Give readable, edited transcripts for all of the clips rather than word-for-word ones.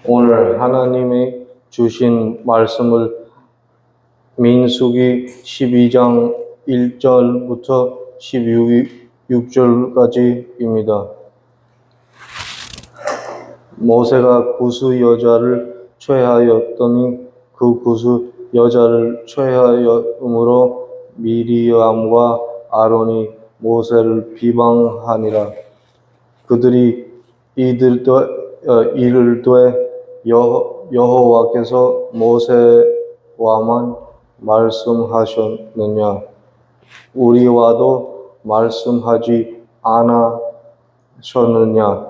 오늘 하나님의 주신 말씀을 민수기 12장 1절부터 16절까지입니다. 모세가 구스 여자를 취하였더니 그 구스 여자를 취하였으므로 미리암과 아론이 모세를 비방하니라. 그들이 이르되 여호와께서 모세와만 말씀하셨느냐? 우리와도 말씀하지 않으셨느냐?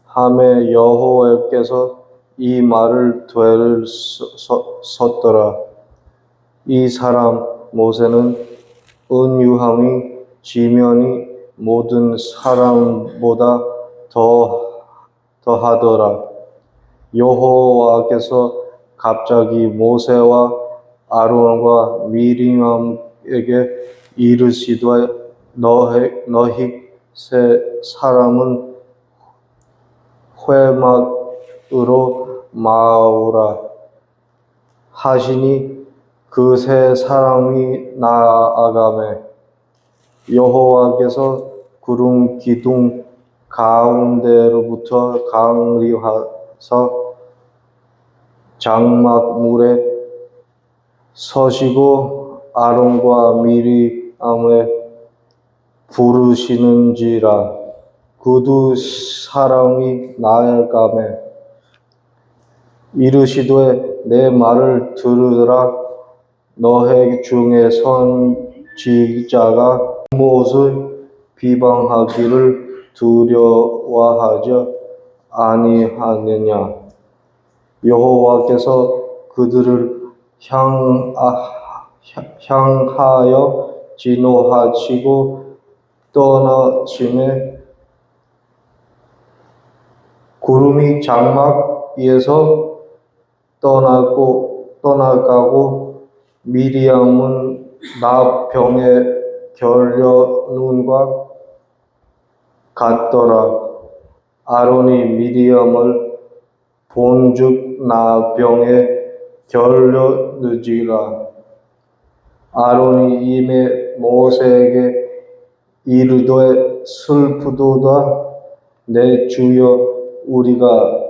하매 여호와께서 이 말을 되었더라. 이 사람 모세는 은유함이 지면이 모든 사람보다 더하더라. 여호와께서 갑자기 모세와 아론과 미리암에게 이르시되 너희 세 사람은 회막으로 마오라 하시니 그 세 사람이 나아가매 여호와께서 구름 기둥 가운데로부터 강림하사 장막물에 서시고 아론과 미리암을 부르시는지라. 그 두 사람이 나아가매 이르시되 내 말을 들으라. 너희 중에 선지자가 무엇을 비방하기를 두려워하지 아니하느냐? 여호와께서 그들을 향하여 진노하시고 떠나심에 구름이 장막 위에서 떠나가고 미리암은 나병에 결려눈과 같더라. 아론이 미리암을 본즉 나병에 결려느지라. 아론이 이에 모세에게 이르되 슬프도다. 내 주여, 우리가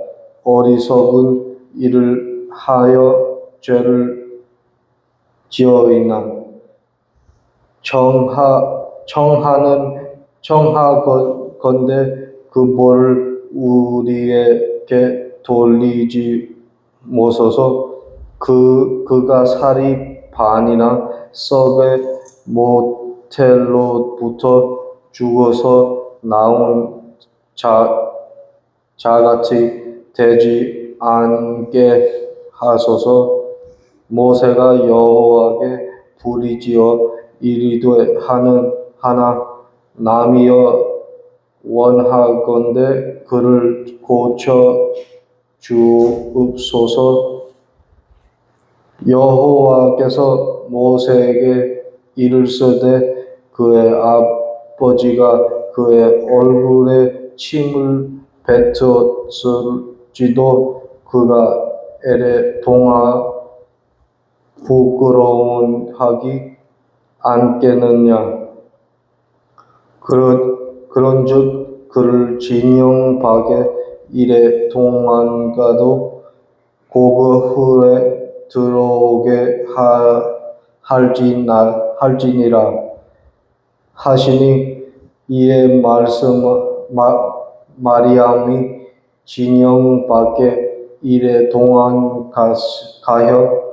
어리석은 일을 하여 죄를 지었나이다. 청하건대 그 벌을 우리에게 돌리지 모소서. 그가 살이 반이나 썩의 모텔로부터 죽어서 나온 자같이 되지 않게 하소서. 모세가 여호와께 부르짖어 이르되 하나 남이여 원하건대 그를 고쳐 주옵소서. 여호와께서 모세에게 이르시되 그의 아버지가 그의 얼굴에 침을 뱉었을지도 그가 에레 동안 부끄러움하지 않겠느냐? 그런즉 그를 진영박에 이래 동안가도 고거hure 들어오게 할지니라 하시니 이에 마리암이 진영 밖에 이래 동안 가여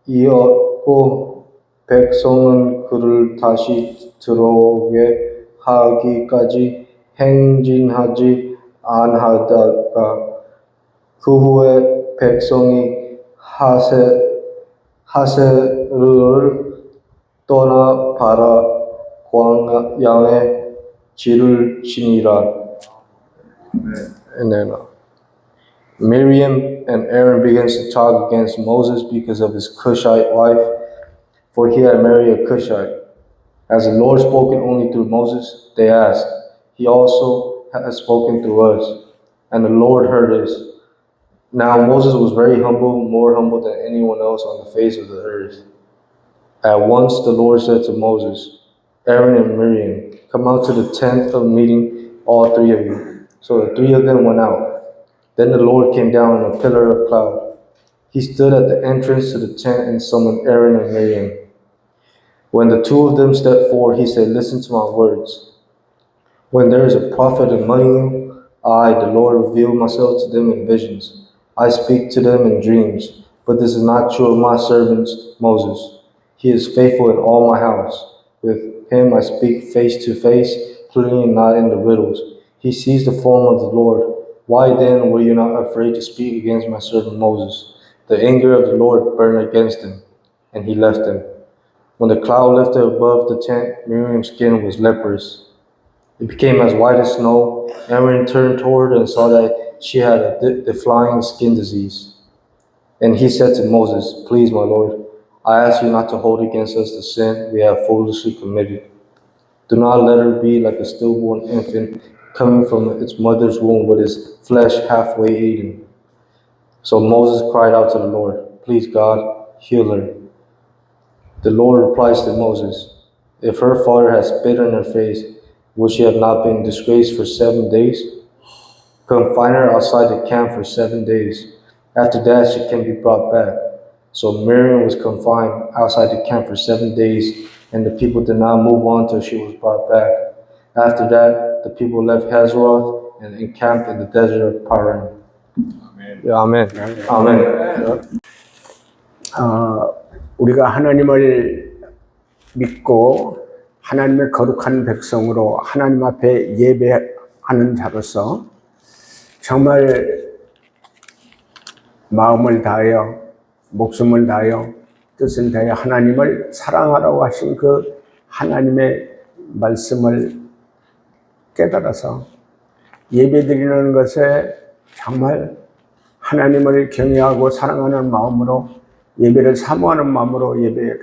이었고 백성은 그를 다시 들어오게 하기까지 행진하지 않하다가 그 후에 백성이 하세르를 떠나 바라 광야에 진을 치니라. And then Miriam and Aaron begins to talk against Moses because of his Cushite wife, for he had married a Cushite. Has the Lord spoken only through Moses? They asked. He also has spoken through us. And the Lord heard us. Now Moses was very humble, more humble than anyone else on the face of the earth. At once the Lord said to Moses, Aaron and Miriam, come out to the tent of meeting, all three of you. So the three of them went out. Then the Lord came down in a pillar of cloud. He stood at the entrance to the tent and summoned Aaron and Miriam. When the two of them stepped forward, he said, listen to my words. When there is a prophet among you, I, the Lord, reveal myself to them in visions. I speak to them in dreams. But this is not true of my servant Moses. He is faithful in all my house. With him I speak face to face, clearly and not in the riddles. He sees the form of the Lord. Why then were you not afraid to speak against my servant Moses? The anger of the Lord burned against him, and he left him. When the cloud lifted above the tent, Miriam's skin was leprous. It became as white as snow. Aaron turned toward her and saw that she had the flying skin disease. And he said to Moses, please, my Lord, I ask you not to hold against us the sin we have foolishly committed. Do not let her be like a stillborn infant coming from its mother's womb with its flesh halfway eaten. So Moses cried out to the Lord, please, God, heal her. The Lord replies to Moses, if her father has spit on her face, will she have not been disgraced for 7 days? Confine her outside the camp for 7 days. After that, she can be brought back. So Miriam was confined outside the camp for 7 days, and the people did not move on till she was brought back. After that, the people left Hazeroth and encamped in the desert of Paran. Amen. Yeah, amen. Amen. 우리가 하나님을 믿고 하나님의 거룩한 백성으로 하나님 앞에 예배하는 자로서 정말 마음을 다하여 목숨을 다하여 뜻을 다하여 하나님을 사랑하라고 하신 그 하나님의 말씀을 깨달아서 예배드리는 것에 정말 하나님을 경외하고 사랑하는 마음으로 예배를 사모하는 마음으로 예배에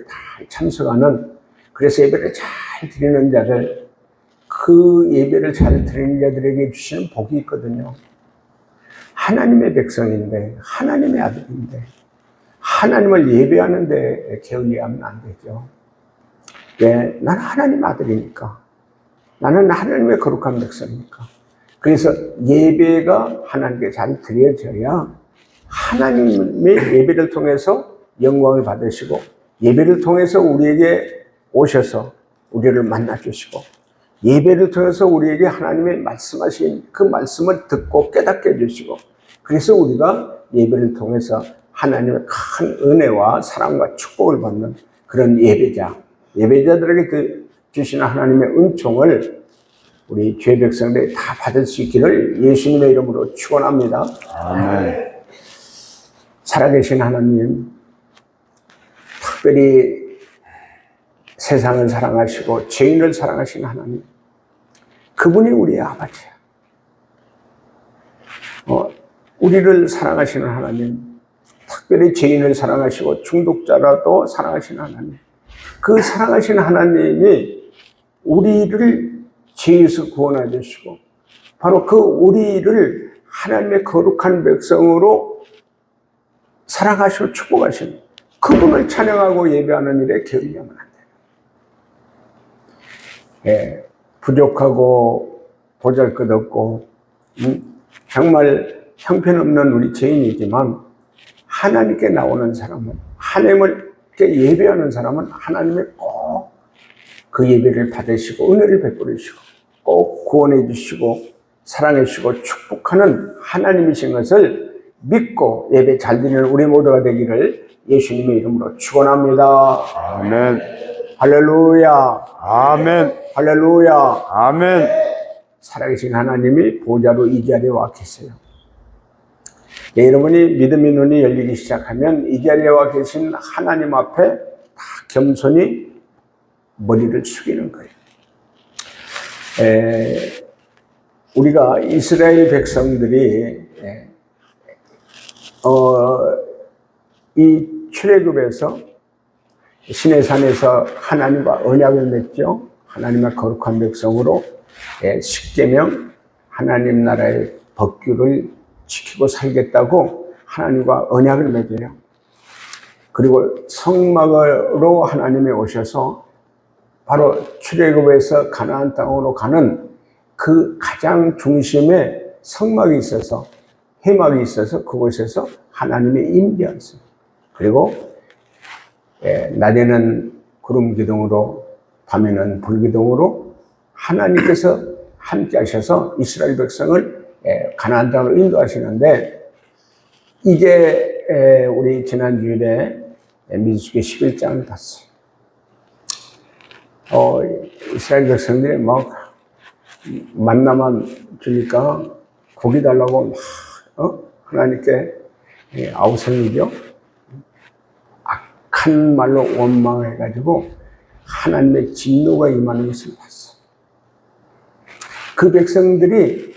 참석하는, 그래서 예배를 잘 드리는 자들, 그 예배를 잘 드리는 자들에게 주시는 복이 있거든요. 하나님의 백성인데, 하나님의 아들인데, 하나님을 예배하는데 게을리하면 안 되죠. 왜? 나는 하나님의 아들이니까. 나는 하나님의 거룩한 백성이니까. 그래서 예배가 하나님께 잘 드려져야 하나님의 예배를 통해서 영광을 받으시고, 예배를 통해서 우리에게 오셔서 우리를 만나주시고, 예배를 통해서 우리에게 하나님의 말씀하신 그 말씀을 듣고 깨닫게 해주시고, 그래서 우리가 예배를 통해서 하나님의 큰 은혜와 사랑과 축복을 받는 그런 예배자들에게 주시는 하나님의 은총을 우리 죄 백성들이 다 받을 수 있기를 예수님의 이름으로 축원합니다. 아멘. 살아계신 하나님, 특별히 세상을 사랑하시고 죄인을 사랑하시는 하나님, 그분이 우리의 아버지야. 우리를 사랑하시는 하나님, 특별히 죄인을 사랑하시고 중독자라도 사랑하시는 하나님, 그 사랑하시는 하나님이 우리를 죄에서 구원해 주시고, 바로 그 우리를 하나님의 거룩한 백성으로 사랑하시고 축복하시는 그분을 찬양하고 예배하는 일에 게을리하면 안 돼요. 부족하고 보잘것없고 정말 형편없는 우리 죄인이지만, 하나님께 나오는 사람은, 하나님께 예배하는 사람은 하나님의 꼭 그 예배를 받으시고 은혜를 베풀으시고 꼭 구원해 주시고 사랑해 주시고 축복하는 하나님이신 것을 믿고 예배 잘 드리는 우리 모두가 되기를 예수님의 이름으로 축원합니다. 아멘. 할렐루야. 아멘. 할렐루야. 아멘. 살아계신 하나님이 보좌로 이 자리에 와 계세요. 여러분이 믿음의 눈이 열리기 시작하면 이 자리에 와 계신 하나님 앞에 다 겸손히 머리를 숙이는 거예요. 우리가 이스라엘 백성들이 이 출애굽에서 시내산에서 하나님과 언약을 맺죠. 하나님의 거룩한 백성으로 십계명 하나님 나라의 법규를 지키고 살겠다고 하나님과 언약을 맺어요. 그리고 성막으로 하나님이 오셔서 바로 출애굽에서 가나안 땅으로 가는 그 가장 중심에 성막이 있어서 회막이 있어서 그곳에서 하나님의 임재하세요. 그리고 낮에는 구름 기둥으로 밤에는 불 기둥으로 하나님께서 함께 하셔서 이스라엘 백성을 가나안 땅으로 인도하시는데 이제 우리 지난주일에 민수기 11장을 봤어요. 이스라엘 백성들이 막 만나만 주니까 고기 달라고 막 하나님께 아우성이죠. 악한 말로 원망해가지고 하나님의 진노가 임하는 것을 봤어요. 그 백성들이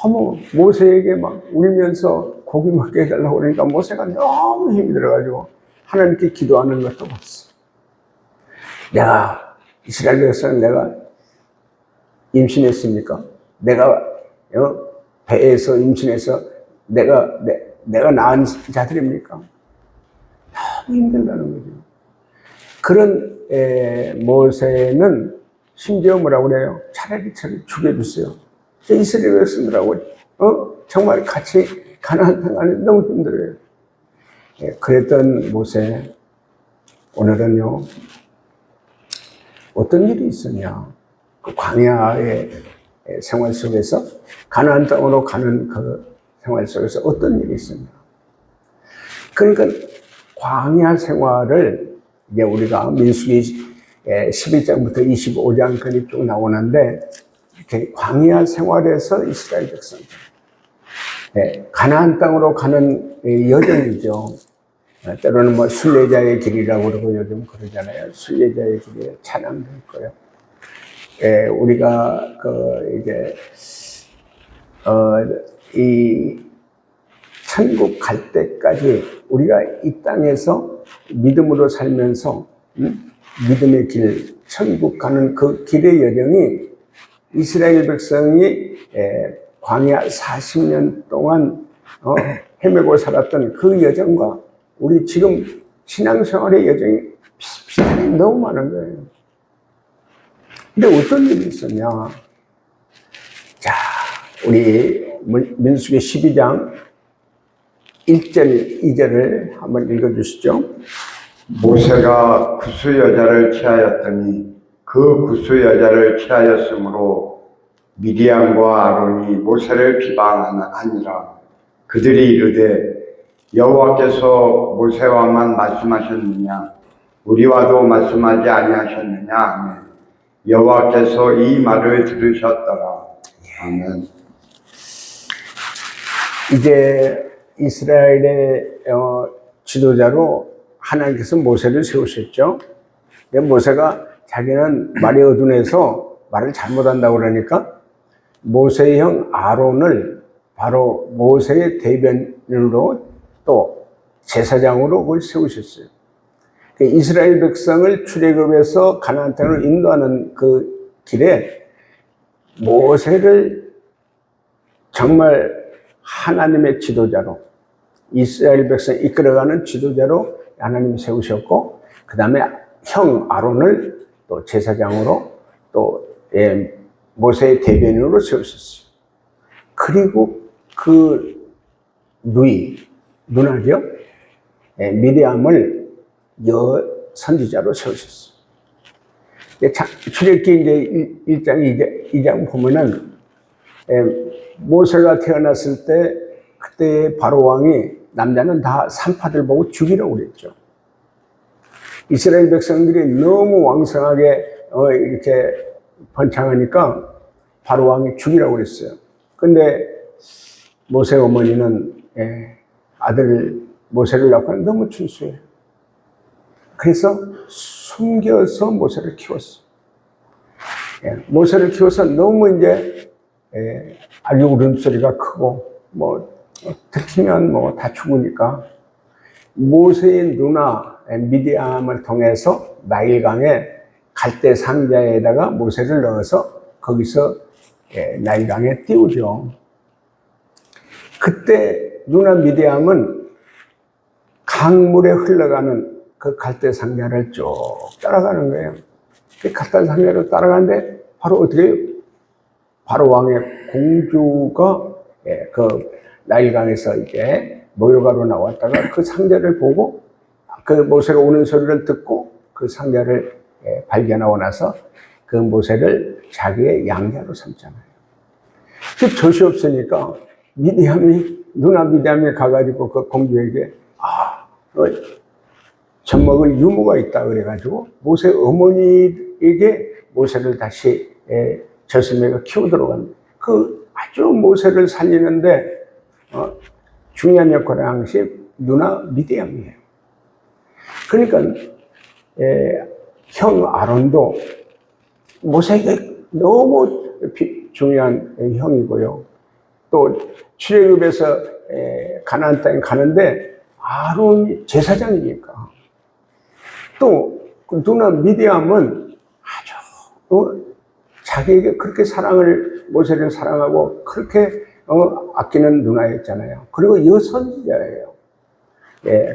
너무 모세에게 막 울면서 고기 먹게 해달라고 그러니까 모세가 너무 힘이 들어가지고 하나님께 기도하는 것도 봤어요. 내가 이스라엘 백성을 내가 임신했습니까? 내가 배에서 임신해서 내가 낳은 자들입니까? 너무 힘들다는 거죠. 그런 모세는 심지어 뭐라고 그래요? 차라리 저를 죽여주세요. 이스라엘 백성들하고 정말 같이 가나안 땅 안에 너무 힘들어요. 그랬던 모세, 오늘은요 어떤 일이 있었냐? 그 광야의 생활 속에서 가나안 땅으로 가는 그 생활 속에서 어떤 일이 있었냐? 그러니까 광야 생활을 이제 우리가 민수기 11장부터 25장까지 쭉 나오는데 이렇게 광야 생활에서 이스라엘 백성들 가나안 땅으로 가는 여정이죠. 때로는 뭐 순례자의 길이라고 그러고 요즘 그러잖아요. 순례자의 길이에 찬양도 있고요. 우리가 이 천국 갈 때까지 우리가 이 땅에서 믿음으로 살면서 믿음의 길, 천국 가는 그 길의 여정이 이스라엘 백성이 광야 40년 동안 헤매고 살았던 그 여정과 우리 지금 신앙생활의 여정이 비슷비슷하게 너무 많은 거예요. 근데 어떤 일이 있었냐? 자, 우리 민수기 12장 1절, 2절을 한번 읽어주시죠. 모세가 구스 여자를 취하였더니 그 구스 여자를 취하였으므로 미디안과 아론이 모세를 비방하니라. 그들이 이르되 여호와께서 모세와만 말씀하셨느냐? 우리와도 말씀하지 아니하셨느냐? 아멘. 여호와께서 이 말을 들으셨더라. 아멘. 이제 이스라엘의 지도자로 하나님께서 모세를 세우셨죠. 모세가 자기는 말이 어둔해서 말을 잘못한다고 그러니까 모세의 형 아론을 바로 모세의 대변인으로 또 제사장으로 그걸 세우셨어요. 이스라엘 백성을 출애굽에서 가나안 땅으로 인도하는 그 길에 모세를 정말 하나님의 지도자로 이스라엘 백성 이끌어가는 지도자로 하나님이 세우셨고 그 다음에 형 아론을 또 제사장으로 또 모세의 대변인으로 세우셨어요. 그리고 그 누나죠? 미디암을 선지자로 세우셨어요. 출애굽기 이제 1장 2장 보면은 모세가 태어났을 때 그때 바로 왕이 남자는 다 산파들 보고 죽이라고 그랬죠. 이스라엘 백성들이 너무 왕성하게 이렇게 번창하니까 바로 왕이 죽이라고 그랬어요. 근데 모세 어머니는 아들 모세를 낳고 너무 준수해요. 그래서 숨겨서 모세를 키웠어. 모세를 키워서 너무 이제 아주 울음소리가 크고 들키면 다 죽으니까 모세의 누나 미디암을 통해서 나일강에 갈대 상자에다가 모세를 넣어서 거기서 나일강에 띄우죠. 그때 누나 미디암은 강물에 흘러가는 그 갈대 상자를 쭉 따라가는 거예요. 그 갈대 상자를 따라가는데 바로 어떻게 해요? 바로 왕의 공주가 그 나일강에서 이제 모여가로 나왔다가 그 상자를 보고 그 모세가 오는 소리를 듣고 그 상자를 발견하고 나서 그 모세를 자기의 양자로 삼잖아요. 그 젖이 없으니까 누나 미디암이 가가지고 그 공주에게 젖 먹을 유무가 있다 그래가지고 모세 어머니에게 모세를 다시 젖을 먹여 키우도록 합니다. 그 아주 모세를 살리는데 중요한 역할을 한 것이 누나 미디암이에요. 그러니까 형 아론도 모세에게 너무 중요한 형이고요. 또 출애굽에서 가나안 땅에 가는데 아론이 제사장이니까. 또 누나 미디암은 아주 자기에게 그렇게 모세를 사랑하고 그렇게 아끼는 누나였잖아요. 그리고 여선지자예요.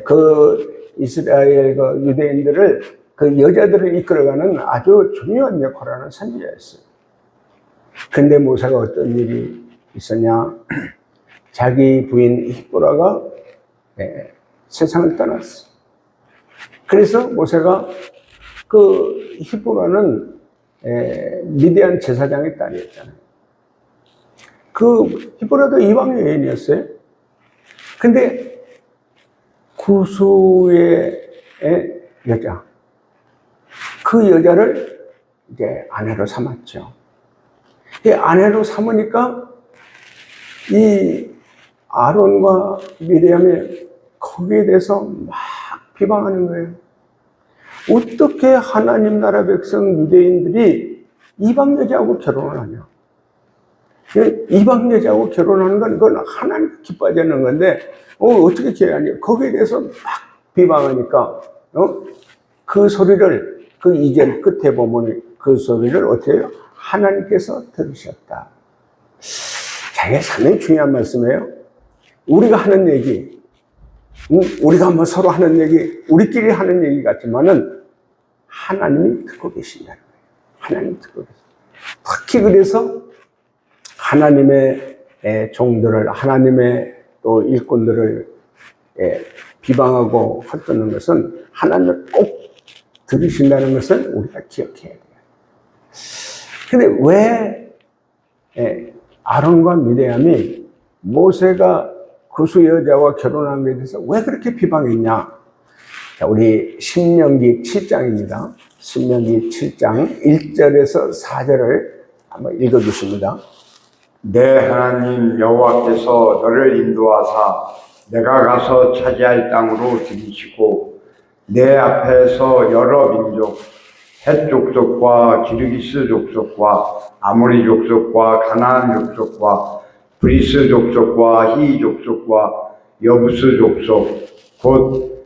그 이스라엘 그 유대인들을 그 여자들을 이끌어가는 아주 중요한 역할을 하는 선지자였어요. 근데 모세가 어떤 일이 있었냐? 자기 부인 히브라가 세상을 떠났어. 그래서 모세가 그 히브라는 미디안 제사장의 딸이었잖아요. 그 히브라도 이방 여인이었어요. 근데 구수의 여자, 그 여자를 이제 아내로 삼았죠. 이 아내로 삼으니까 이 아론과 미리암이 거기에 대해서 막 비방하는 거예요. 어떻게 하나님 나라 백성 유대인들이 이방 여자하고 결혼을 하냐? 이방 여자하고 결혼하는 건 그건 하나님 기뻐하지 않는 건데 어떻게 결혼하냐? 거기에 대해서 막 비방하니까 그 소리를 그 2절 끝에 보면 그 소리를 어떻게 해요? 하나님께서 들으셨다. 자, 이게 상당히 중요한 말씀이에요. 우리가 하는 얘기, 우리가 뭐 서로 하는 얘기, 우리끼리 하는 얘기 같지만은 하나님이 듣고 계신다는 거예요. 하나님이 듣고 계신다. 특히 그래서 하나님의 종들을, 하나님의 또 일꾼들을 비방하고 헛듣는 것은 하나님을 꼭 들으신다는 것을 우리가 기억해야 돼요. 근데 왜 아론과 미리암이 모세가 구수 여자와 결혼한 것에 대해서 왜 그렇게 비방했냐? 자, 우리 신명기 7장입니다. 신명기 7장 1절에서 4절을 한번 읽어주십니다. 내 하나님 여호와께서 너를 인도하사 내가 가서 차지할 땅으로 들이시고 내 앞에서 여러 민족 헷 족속과 기르기스 족속과 아모리 족속과 가나안 족속과 브리스 족속과 히 족속과 여부스 족속 곧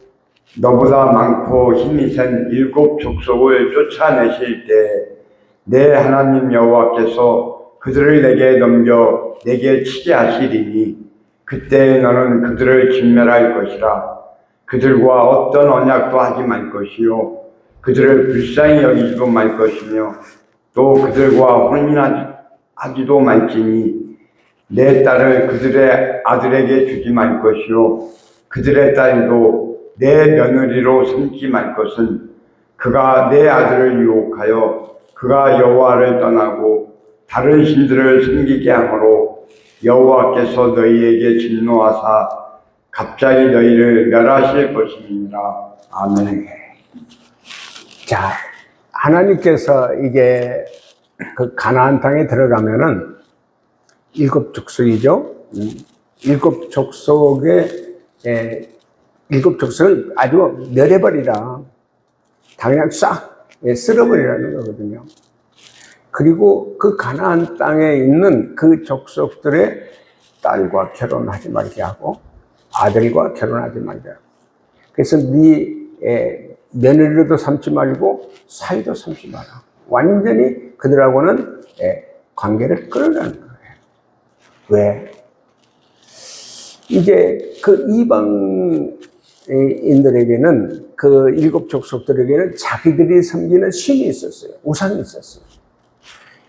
너보다 많고 힘이 센 7 족속을 쫓아내실 때 내 하나님 여호와께서 그들을 내게 넘겨 내게 치게 하시리니 그때 너는 그들을 진멸할 것이라. 그들과 어떤 언약도 하지 말 것이요 그들을 불쌍히 여기지도 말 것이며 또 그들과 혼인하지도 말지니 내 딸을 그들의 아들에게 주지 말 것이요 그들의 딸도 내 며느리로 삼지 말 것은 그가 내 아들을 유혹하여 그가 여호와를 떠나고 다른 신들을 섬기게 하므로 여호와께서 너희에게 진노하사 갑자기 너희를 멸하실 것입니다. 아멘. 자, 하나님께서 이게 그 가나안 땅에 들어가면은 7 족속이죠. 7 족속의 7 족속을 아주 멸해버리라. 당장 싹 쓸어버리라는 거거든요. 그리고 그 가나안 땅에 있는 그 족속들의 딸과 결혼하지 말게 하고 아들과 결혼하지 말게 하고 그래서 네 며느리로도 삼지 말고 사위도 삼지 마라. 완전히 그들하고는 관계를 끊으라는 거예요. 왜? 이제 그 이방인들에게는 그 일곱 족속들에게는 자기들이 섬기는 신이 있었어요. 우상이 있었어요.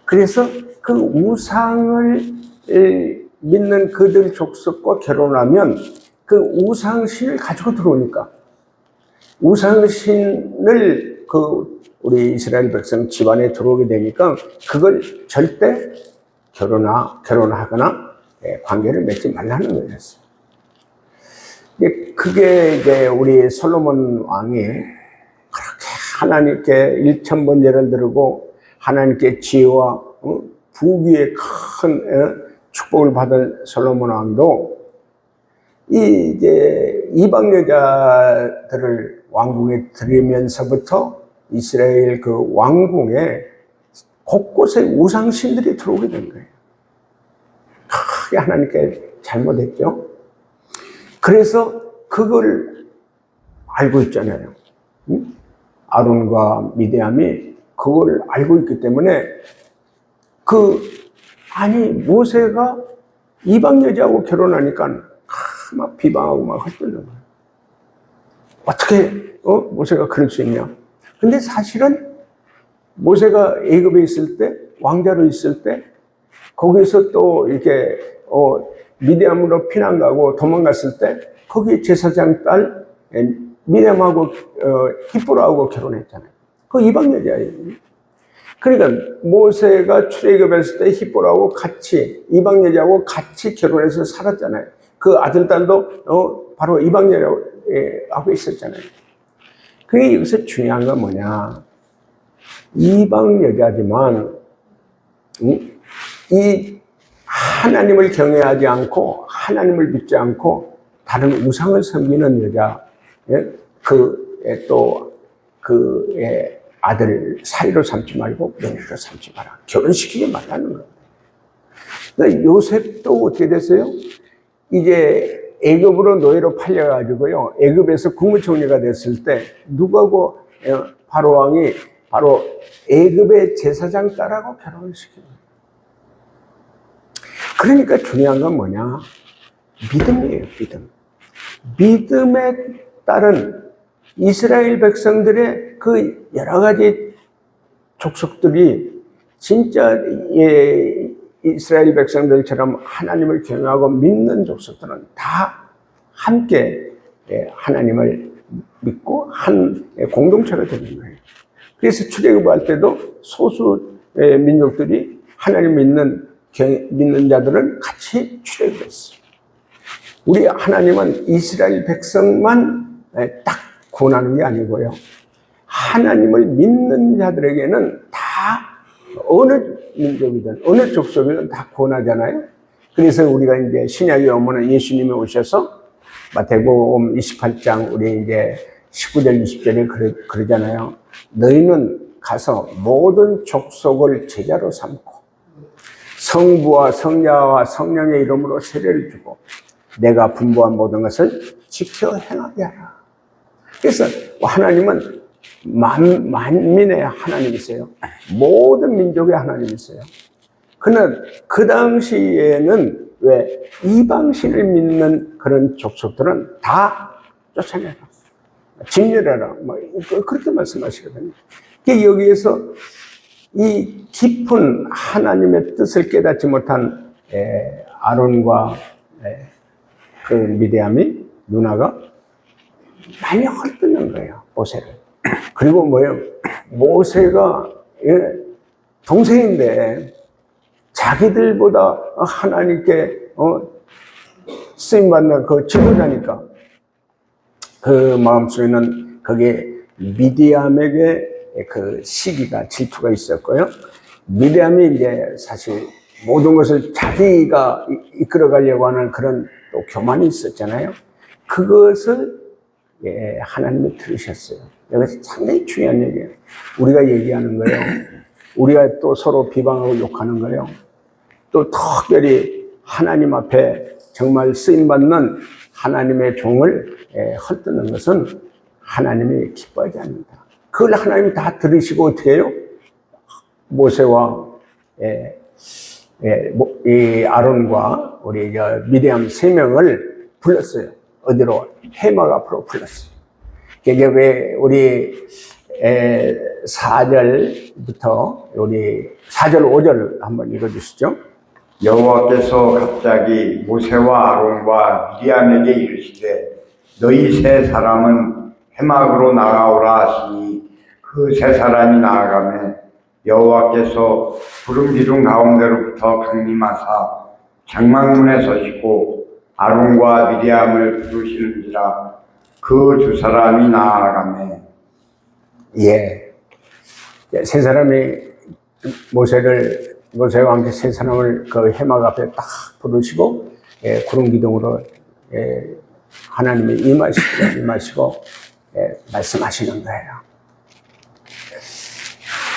그래서 그 우상을 믿는 그들 족속과 결혼하면 그 우상신을 가지고 들어오니까 우상신을 우리 이스라엘 백성 집안에 들어오게 되니까 그걸 절대 결혼하거나 관계를 맺지 말라는 거였어요. 그게 이제 우리 솔로몬 왕이 그렇게 하나님께 일천번제를 드리고 하나님께 지혜와 부귀의 큰 축복을 받은 솔로몬 왕도 이제 이방 여자들을 왕궁에 들이면서부터 이스라엘 그 왕궁에 곳곳에 우상신들이 들어오게 된 거예요. 크게 하나님께 잘못했죠. 그래서 그걸 알고 있잖아요. 아론과 미디암이 그걸 알고 있기 때문에 모세가 이방 여자하고 결혼하니까 막 비방하고 막 헛들는 거예요. 어떻게 모세가 그럴 수 있냐? 근데 사실은 모세가 애굽에 있을 때, 왕자로 있을 때, 거기서 또 이렇게 미디암으로 피난 가고 도망갔을 때 거기 제사장 딸 미디암하고 히브라하고 결혼했잖아요. 그 이방 여자예요. 그러니까 모세가 출애굽했을 때 히브라하고 같이 이방 여자하고 같이 결혼해서 살았잖아요. 그 아들 딸도 바로 이방 여자하고 있었잖아요. 그게 여기서 중요한 건 뭐냐? 이방 여자지만 이 하나님을 경외하지 않고 하나님을 믿지 않고 다른 우상을 섬기는 여자, 아들 사이로 삼지 말고 며느리로 삼지 마라. 결혼시키지 말라는 거예요. 그러니까 요셉도 어떻게 됐어요? 이제 애굽으로 노예로 팔려가지고요. 애굽에서 국무총리가 됐을 때 누구하고 바로 왕이 바로 애굽의 제사장 딸하고 결혼을 시킨 거예요. 그러니까 중요한 건 뭐냐? 믿음이에요, 믿음. 믿음에 따른 이스라엘 백성들의 그 여러 가지 족속들이 진짜 이스라엘 백성들처럼 하나님을 경외하고 믿는 족속들은 다 함께 하나님을 믿고 한 공동체가 되는 거예요. 그래서 출애굽할 때도 소수 민족들이 하나님 믿는 자들은 같이 출애굽했어요. 우리 하나님은 이스라엘 백성만 딱 구원하는 게 아니고요. 하나님을 믿는 자들에게는 다 어느 민족이든 어느 족속이든 다 구원하잖아요. 그래서 우리가 이제 신약에 오면은 예수님이 오셔서 마태복음 28장 우리 이제 19절 20절에 그러잖아요. 너희는 가서 모든 족속을 제자로 삼고 성부와 성자와 성령의 이름으로 세례를 주고 내가 분부한 모든 것을 지켜 행하게 하라. 그래서 하나님은 만민의 하나님이세요. 모든 민족의 하나님이세요. 그러나 그 당시에는 왜 이방신을 믿는 그런 족속들은 다 쫓아내라, 진멸해라, 그렇게 말씀하시거든요. 여기에서 이 깊은 하나님의 뜻을 깨닫지 못한 아론과 그 미디암이 누나가 많이 헐뜯는 거예요, 모세를. 그리고 모세가 동생인데 자기들보다 하나님께 쓰임받는 그 지도자니까 그 마음속에는 그게 미디암에게 그 시기가 질투가 있었고요. 미디암이 이제 사실 모든 것을 자기가 이끌어가려고 하는 그런 또 교만이 있었잖아요. 그것을 하나님이 들으셨어요. 이것이 상당히 중요한 얘기예요. 우리가 얘기하는 거예요. 우리가 또 서로 비방하고 욕하는 거예요. 또 특별히 하나님 앞에 정말 쓰임받는 하나님의 종을 헐뜯는 것은 하나님이 기뻐하지 않는다. 그걸 하나님이 다 들으시고 어떻게 해요? 모세와 이 아론과 우리 미디암 3명을 불렀어요. 어디로? 해막 앞으로 불렀어요. 이게 왜 우리 4절부터 우리 4절 5절 한번 읽어주시죠. 여호와께서 갑자기 모세와 아론과 미리암에게 이르시되 너희 세 사람은 해막으로 나아오라 하시니 그 세 사람이 나아가매 여호와께서 구름 기둥 가운데로부터 강림하사 장막문에 서시고 아론과 미리암을 부르시는지라 그 두 사람이 나아가매. 예. 세 사람이 모세와 함께 세 사람을 그 해막 앞에 딱 부르시고, 구름 기둥으로 하나님이 임하시고, 말씀하시는 거예요.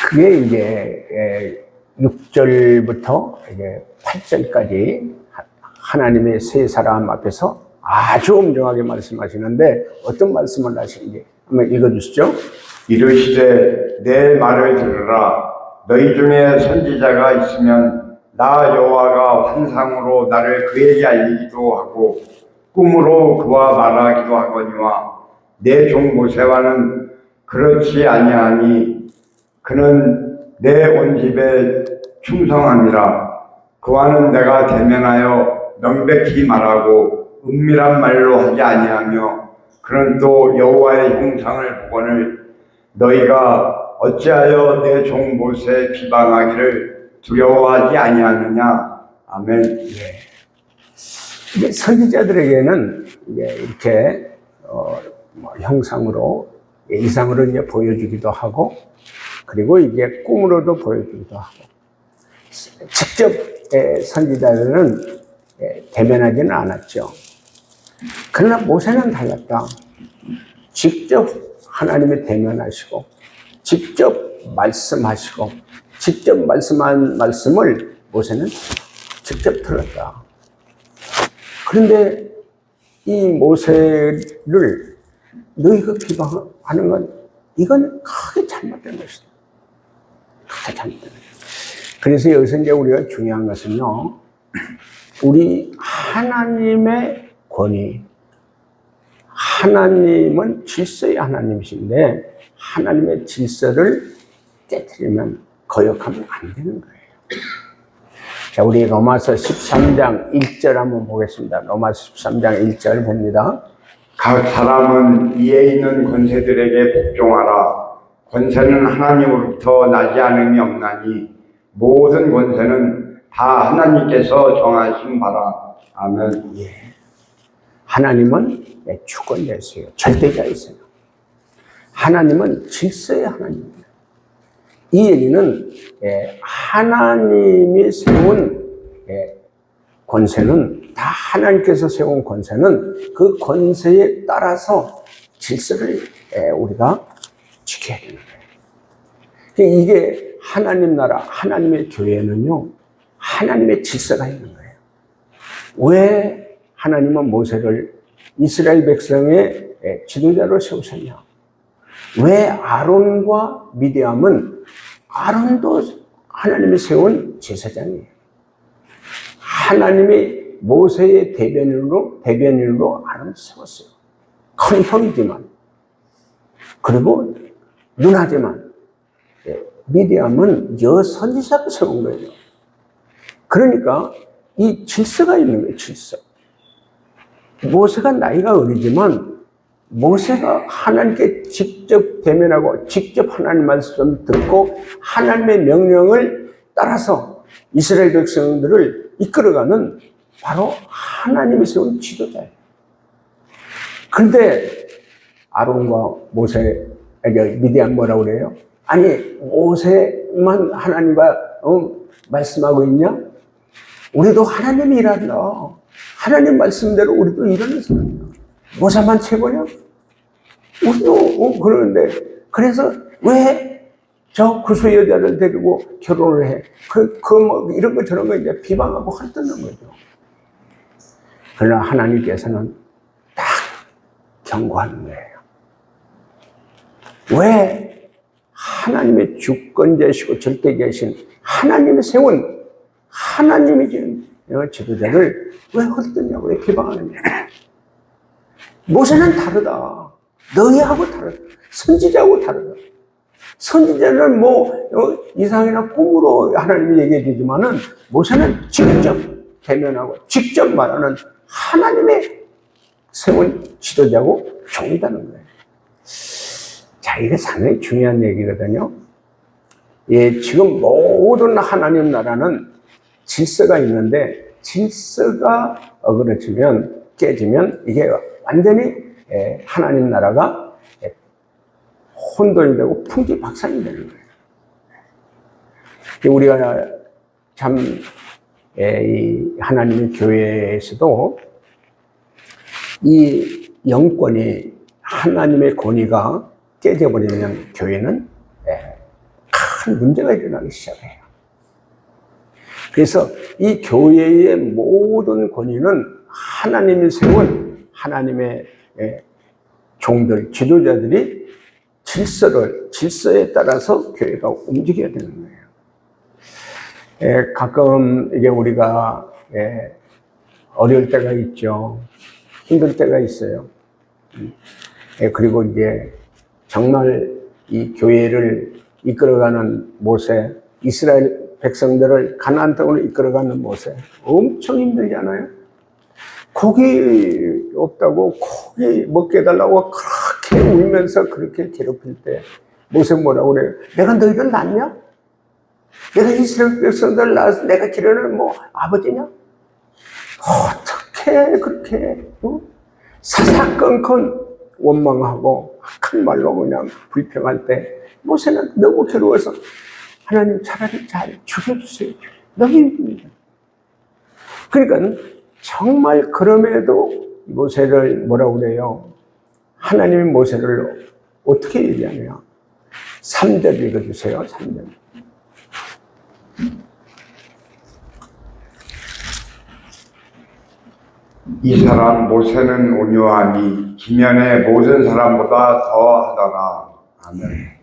그게 이제 6절부터 이제 8절까지 하나님의 세 사람 앞에서 아주 엄정하게 말씀하시는데 어떤 말씀을 하시는지 한번 읽어주시죠. 이르시되 내 말을 들으라. 너희 중에 선지자가 있으면 나 여호와가 환상으로 나를 그에게 알리기도 하고 꿈으로 그와 말하기도 하거니와 내 종 모세와는 그렇지 아니하니 그는 내 온 집에 충성함이라. 그와는 내가 대면하여 명백히 말하고 은밀한 말로 하지 아니하며 그는 또 여호와의 형상을 보거늘 너희가 어찌하여 내 종 모세의 비방하기를 두려워하지 아니하느냐. 아멘. 이제 선지자들에게는 이제 이렇게 형상으로 이상으로 이제 보여주기도 하고 그리고 이제 꿈으로도 보여주기도 하고 직접 선지자들은 대면하지는 않았죠. 그러나 모세는 달랐다. 직접 하나님이 대면하시고 직접 말씀하시고 직접 말씀한 말씀을 모세는 직접 들었다. 그런데 이 모세를 너희가 비방하는 건 이건 크게 잘못된 것이다. 크게 잘못된 것이다. 그래서 여기서 이제 우리가 중요한 것은요, 우리 하나님의 권위, 하나님은 질서의 하나님이신데 하나님의 질서를 깨트리면 거역하면 안 되는 거예요. 자, 우리 로마서 13장 1절 한번 보겠습니다. 로마서 13장 1절 봅니다. 각 사람은 이에 있는 권세들에게 복종하라. 권세는 하나님으로부터 나지 않음이 없나니 모든 권세는 다 하나님께서 정하신 바라. 아멘. 예. 하나님은 주권자이세요. 절대자이세요. 하나님은 질서의 하나님입니다. 이 얘기는 하나님이 세운 권세는 다 하나님께서 세운 권세는 그 권세에 따라서 질서를 우리가 지켜야 되는 거예요. 이게 하나님 나라, 하나님의 교회는요, 하나님의 질서가 있는 거예요. 왜 하나님은 모세를 이스라엘 백성의 지도자로 세우셨냐? 왜 아론과 미디암은 아론도 하나님이 세운 제사장이에요. 하나님이 모세의 대변인으로 아론을 세웠어요. 큰 형이지만 그리고 누나지만 미디암은 여선지자로 세운 거예요. 그러니까 이 질서가 있는 거예요. 질서. 모세가 나이가 어리지만 모세가 하나님께 직접 대면하고 직접 하나님 말씀 듣고 하나님의 명령을 따라서 이스라엘 백성들을 이끌어가는 바로 하나님이 세운 지도자예요. 그런데 아론과 모세에게 미디안 뭐라고 그래요? 아니 모세만 하나님과 말씀하고 있냐? 우리도 하나님이 일한다. 하나님 말씀대로 우리도 일하는 사람이야. 모세만 최고냐? 우리도 그러는데 그래서 왜 저 구수 여자를 데리고 결혼을 해? 뭐 이런 거 저런 거 이제 비방하고 헐뜯는 거죠. 그러나 하나님께서는 딱 경고하는 거예요. 왜 하나님의 주권자시고 절대자신 하나님이 세운 하나님이 지도자를 왜 헐뜯냐고 왜 비방하느냐? 모세는 다르다. 너희하고 다르다. 선지자하고 다르다. 선지자는 이상이나 꿈으로 하나님이 얘기해 주지만은 모세는 직접 대면하고 직접 말하는 하나님의 세운 지도자고 종이라는 거예요. 자, 이게 상당히 중요한 얘기거든요. 예, 지금 모든 하나님 나라는 질서가 있는데 질서가 어그러지면 깨지면 이게 완전히 하나님 나라가 혼돈이 되고 풍지박산이 되는 거예요. 우리가 참 이 하나님의 교회에서도 이 영권이 하나님의 권위가 깨져버리면 교회는 큰 문제가 일어나기 시작해요. 그래서 이 교회의 모든 권위는 하나님이 세운 하나님의 종들, 지도자들이 질서에 따라서 교회가 움직여야 되는 거예요. 가끔 이게 우리가 어려울 때가 있죠. 힘들 때가 있어요. 그리고 이제 정말 이 교회를 이끌어가는 모세, 이스라엘 백성들을 가나안 땅으로 이끌어가는 모세, 엄청 힘들잖아요. 고기 없다고 고기 먹게 해달라고 그렇게 울면서 그렇게 괴롭힐 때 모세 뭐라고 그래요? 내가 너희들 낳냐? 내가 이스라엘 백성들 낳아서 내가 기르는 아버지냐? 어떻게 그렇게 사사건건 원망하고 악한 말로 그냥 불평할 때 모세는 너무 괴로워서 하나님 차라리 잘 죽여주세요. 너무 힘듭니다. 그러니까 정말 그럼에도 모세를 뭐라고 그래요? 하나님이 모세를 어떻게 얘기하냐? 3절 읽어주세요. 3절. 이 사람 모세는 온유하니 기면의 모든 사람보다 더하더라. 아멘.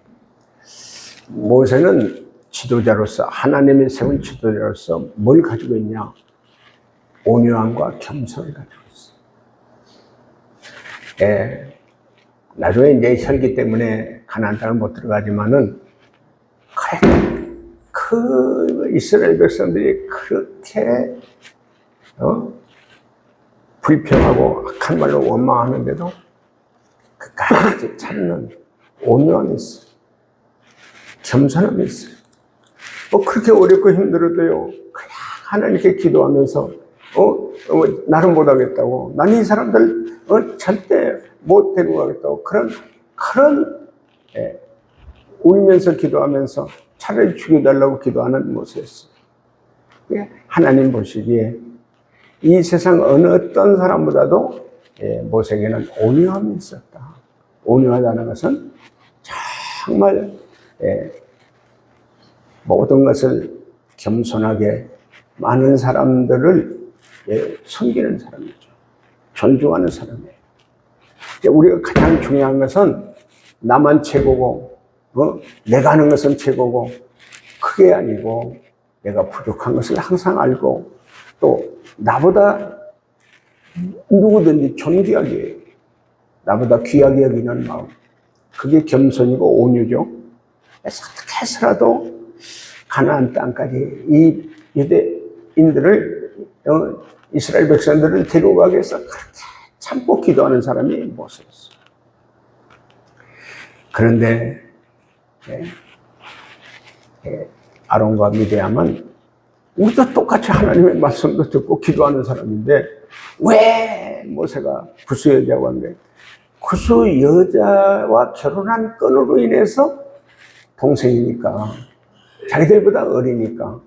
모세는 지도자로서 하나님이 세운 지도자로서 뭘 가지고 있냐? 온유함과 겸손을 가지고 있어. 나중에 이제 혈기 때문에 가나안 땅을 못 들어가지만은 그 이스라엘 백성들이 그렇게 불평하고 악한 말로 원망하는데도 끝까지 참는 온유함이 있어. 겸손함이 있어. 그렇게 어렵고 힘들어도요, 그냥 하나님께 기도하면서, 나는 못하겠다고. 나는 이 사람들, 절대 못 데리고 가겠다고. 울면서 기도하면서 차라리 죽여달라고 기도하는 모습이었어요. 하나님 보시기에 이 세상 어느 어떤 사람보다도 모세에게는 온유함이 있었다. 온유하다는 것은 정말 모든 것을 겸손하게 많은 사람들을 섬기는 사람이죠. 존중하는 사람이에요. 우리가 가장 중요한 것은 나만 최고고, 내가 하는 것은 최고고, 그게 아니고 내가 부족한 것을 항상 알고 또 나보다 누구든지 존귀하게 해요. 나보다 귀하게 여기는 마음. 그게 겸손이고 온유죠. 그래서 어떻게 해서라도 가나안 땅까지 이 유대인들을, 이스라엘 백성들을 데려가기 위해서 그렇게 참고 기도하는 사람이 모세였어요. 그런데 아론과 미디암은 우리도 똑같이 하나님의 말씀도 듣고 기도하는 사람인데 왜 모세가 구스 여자와 한데 구스 여자와 결혼한 건으로 인해서 동생이니까 자기들보다 어리니까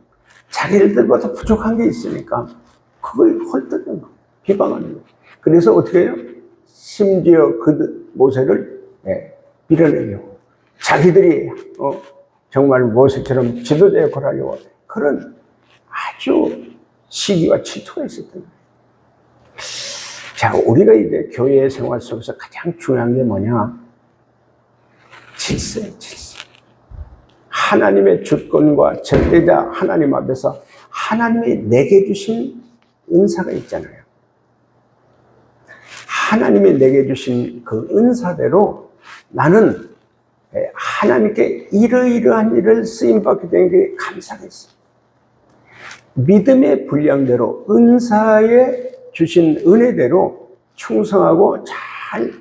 자기들보다 부족한 게 있으니까 그걸 헐뜯는 거, 비방하는 거. 그래서 어떻게 해요? 심지어 그 모세를 밀어내려고 자기들이 정말 모세처럼 지도자 역할을 하려고 그런 아주 시기와 질투가 있었던 거예요. 자, 우리가 이제 교회 생활 속에서 가장 중요한 게 뭐냐? 질서예요, 질서. 하나님의 주권과 절대자 하나님 앞에서 하나님이 내게 주신 은사가 있잖아요. 하나님이 내게 주신 그 은사대로 나는 하나님께 이러이러한 일을 쓰임받게 된 게 감사했어요. 믿음의 분량대로 은사에 주신 은혜대로 충성하고 잘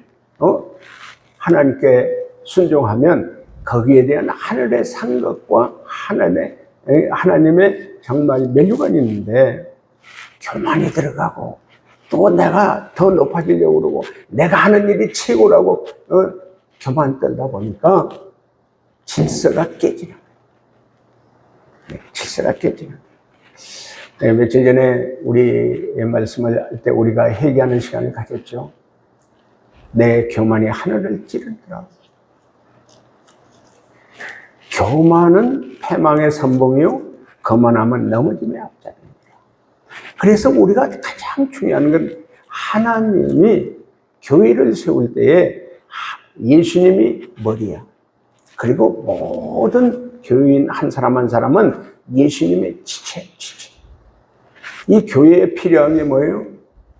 하나님께 순종하면 거기에 대한 하늘의 상급과 하나님의 정말 면류관이 있는데 교만이 들어가고 또 내가 더 높아지려고 그러고 내가 하는 일이 최고라고 교만 떨다 보니까 질서가 깨지는 거예요. 질서가 깨지는 거예요. 며칠 전에 우리의 말씀을 할 때 우리가 회개하는 시간을 가졌죠. 내 교만이 하늘을 찌르더라. 교만은 패망의 선봉이요 거만함은 넘어짐의 앞자리입니다. 그래서 우리가 가장 중요한 건 하나님이 교회를 세울 때에 예수님이 머리야. 그리고 모든 교인 한 사람 한 사람은 예수님의 지체. 이 교회에 필요한 게 뭐예요?